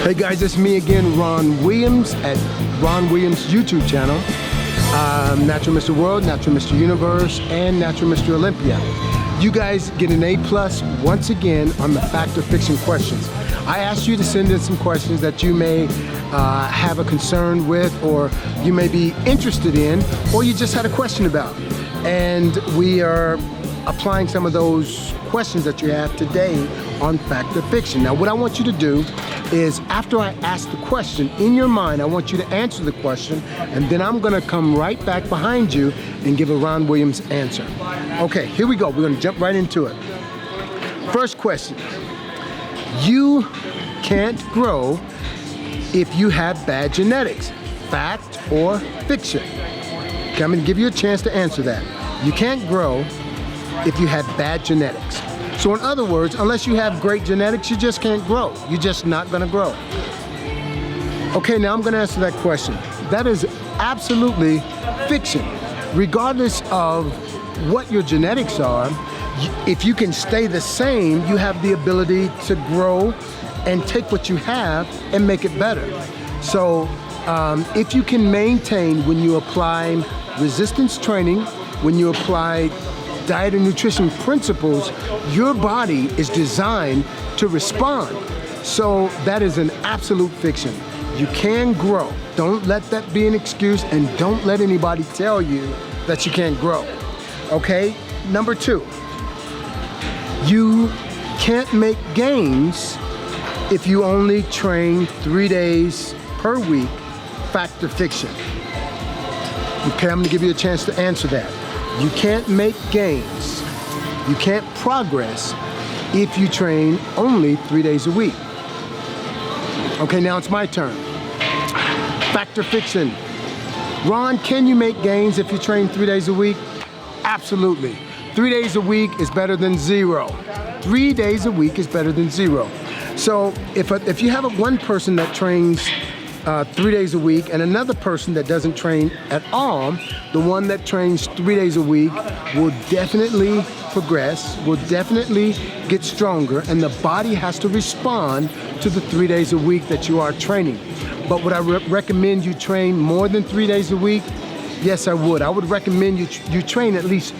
Hey guys, it's me again, Ron Williams at Ron Williams YouTube channel. Natural Mr. World, Natural Mr. Universe, and Natural Mr. Olympia. You guys get an A+ once again on the fact or fiction questions. I asked you to send in some questions that you may have a concern with, or you may be interested in, or you just had a question about. And we are applying some of those questions that you have today on fact or fiction. Now what I want you to do is, after I ask the question, in your mind I want you to answer the question, and then I'm gonna come right back behind you and give a Ron Williams answer. Okay, here we go. We're gonna jump right into it. First question. You can't grow if you have bad genetics. Fact or fiction? Okay, I'm gonna give you a chance to answer that. You can't grow if you have bad genetics. So in other words, unless you have great genetics, you just can't grow. You're just not gonna grow. Okay, now I'm gonna answer that question. That is absolutely fiction. Regardless of what your genetics are, if you can stay the same, you have the ability to grow and take what you have and make it better. So if you can maintain, when you apply resistance training, when you apply diet and nutrition principles, your body is designed to respond. So that is an absolute fiction. You can grow. Don't let that be an excuse, and don't let anybody tell you that you can't grow. Okay, number two. You can't make gains if you only train 3 days per week. Fact or fiction? Okay, I'm gonna give you a chance to answer that. You can't make gains, you can't progress if you train only 3 days a week. Okay, now it's my turn. Fact or fiction? Ron, can you make gains if you train 3 days a week? Absolutely. 3 days a week is better than zero. 3 days a week is better than zero. So if you have one person that trains 3 days a week and another person that doesn't train at all, the one that trains 3 days a week will definitely progress, will definitely get stronger, and the body has to respond to the 3 days a week that you are training. But would I recommend you train more than 3 days a week? Yes, I would. I would recommend you train at least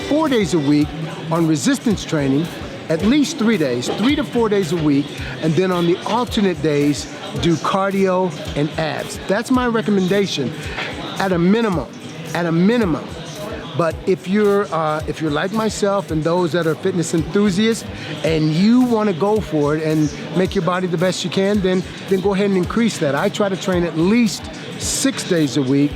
4 days a week on resistance training, at least 3 days, 3 to 4 days a week, and then on the alternate days, do cardio and abs. That's my recommendation at a minimum, But if you're like myself and those that are fitness enthusiasts and you want to go for it and make your body the best you can, then go ahead and increase that. I try to train at least 6 days a week.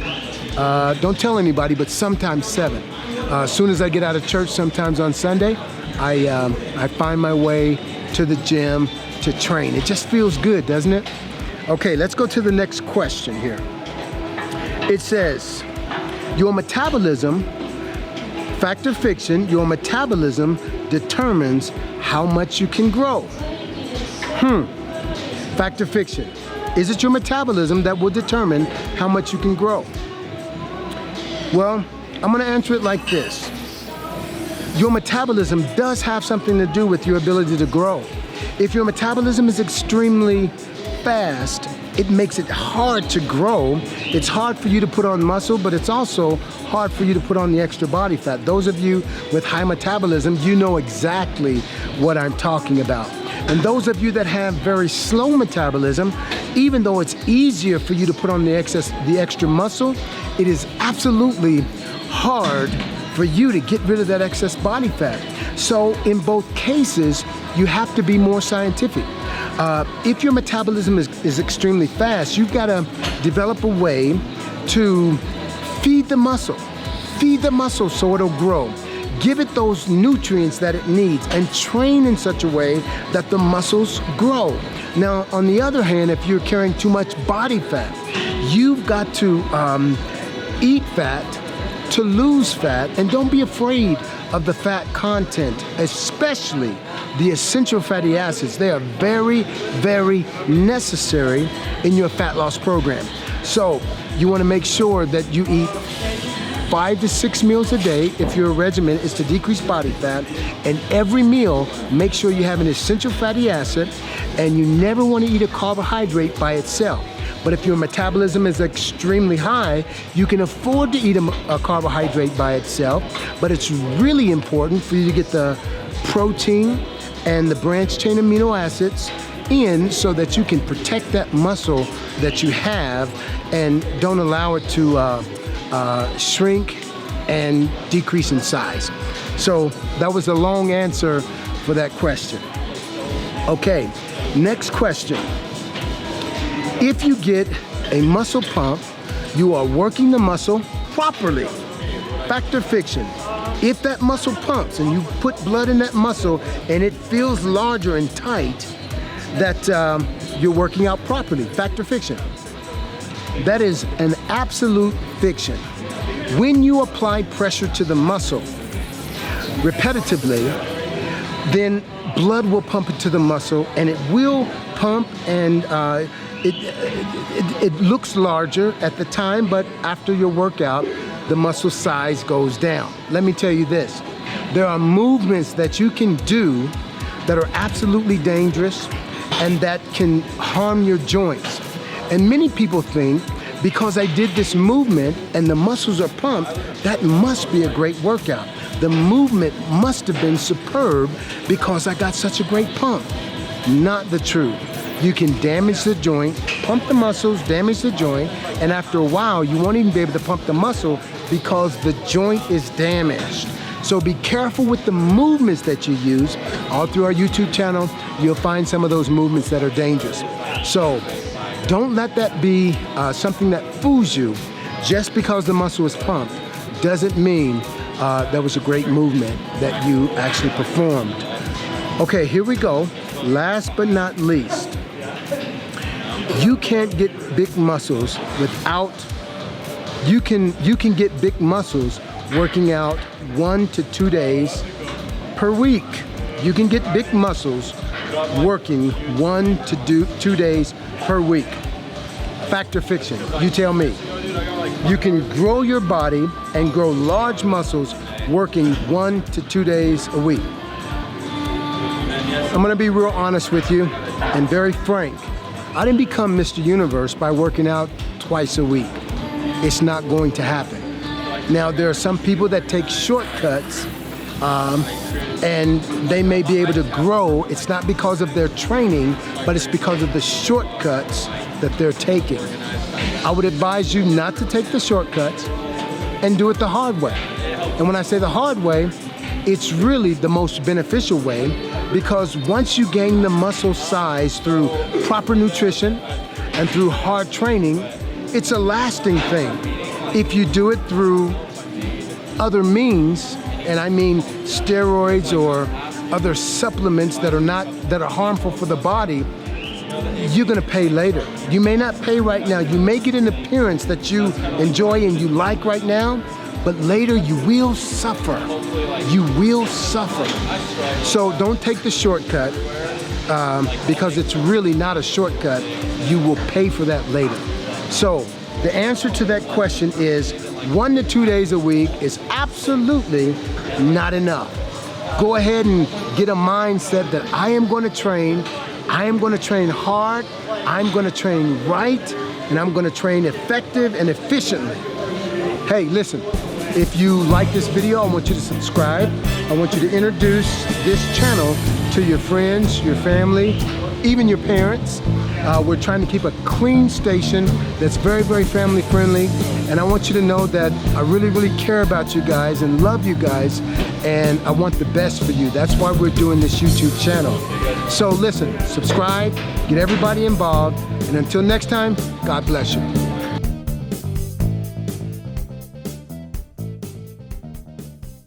Don't tell anybody, but sometimes 7. As soon as I get out of church, sometimes on Sunday, I find my way to the gym to train. It just feels good, doesn't it? Okay, let's go to the next question here. It says, your metabolism, fact or fiction, your metabolism determines how much you can grow. Fact or fiction? Is it your metabolism that will determine how much you can grow? Well, I'm gonna answer it like this. Your metabolism does have something to do with your ability to grow. If your metabolism is extremely fast, it makes it hard to grow. It's hard for you to put on muscle, but it's also hard for you to put on the extra body fat. Those of you with high metabolism, you know exactly what I'm talking about. And those of you that have very slow metabolism, even though it's easier for you to put on the extra muscle, it is absolutely hard for you to get rid of that excess body fat. So in both cases, you have to be more scientific. If your metabolism is extremely fast, you've got to develop a way to feed the muscle so it'll grow. Give it those nutrients that it needs and train in such a way that the muscles grow. Now, on the other hand, if you're carrying too much body fat, you've got to eat fat to lose fat, and don't be afraid of the fat content, especially the essential fatty acids. They are very, very necessary in your fat loss program. So you want to make sure that you eat 5 to 6 meals a day if your regimen is to decrease body fat. And every meal, make sure you have an essential fatty acid, and you never want to eat a carbohydrate by itself. But if your metabolism is extremely high, you can afford to eat a carbohydrate by itself, but it's really important for you to get the protein and the branched chain amino acids in so that you can protect that muscle that you have and don't allow it to shrink and decrease in size. So that was a long answer for that question. Okay, next question. If you get a muscle pump, you are working the muscle properly. Fact or fiction? If that muscle pumps and you put blood in that muscle and it feels larger and tight, that you're working out properly. Fact or fiction? That is an absolute fiction. When you apply pressure to the muscle repetitively, then blood will pump into the muscle, and it will pump, and it looks larger at the time, but after your workout, the muscle size goes down. Let me tell you this. There are movements that you can do that are absolutely dangerous and that can harm your joints. And many people think, because I did this movement and the muscles are pumped, that must be a great workout. The movement must have been superb because I got such a great pump. Not the truth. You can damage the joint, pump the muscles, damage the joint, and after a while, you won't even be able to pump the muscle because the joint is damaged. So be careful with the movements that you use. All through our YouTube channel, you'll find some of those movements that are dangerous. So don't let that be something that fools you. Just because the muscle is pumped doesn't mean that was a great movement that you actually performed. Okay, here we go. Last but not least, you can't get big muscles without, you can get big muscles working out 1 to 2 days per week. You can get big muscles working 1 to 2 days per week. Fact or fiction? You tell me. You can grow your body and grow large muscles working 1 to 2 days a week. I'm gonna be real honest with you and very frank. I didn't become Mr. Universe by working out twice a week. It's not going to happen. Now, there are some people that take shortcuts and they may be able to grow. It's not because of their training, but it's because of the shortcuts that they're taking. I would advise you not to take the shortcuts and do it the hard way. And when I say the hard way, it's really the most beneficial way, because once you gain the muscle size through proper nutrition and through hard training, it's a lasting thing. If you do it through other means, and I mean steroids or other supplements that are harmful for the body, you're gonna pay later. You may not pay right now. You may get an appearance that you enjoy and you like right now, but later you will suffer. You will suffer. So don't take the shortcut because it's really not a shortcut. You will pay for that later. So the answer to that question is 1 to 2 days a week is absolutely not enough. Go ahead and get a mindset that I am going to train hard, I'm going to train right, and I'm going to train effective and efficiently. Hey, listen, if you like this video, I want you to subscribe. I want you to introduce this channel to your friends, your family, even your parents. We're trying to keep a clean station that's very, very family friendly. And I want you to know that I really, really care about you guys and love you guys. And I want the best for you. That's why we're doing this YouTube channel. So listen, subscribe, get everybody involved. And until next time, God bless you.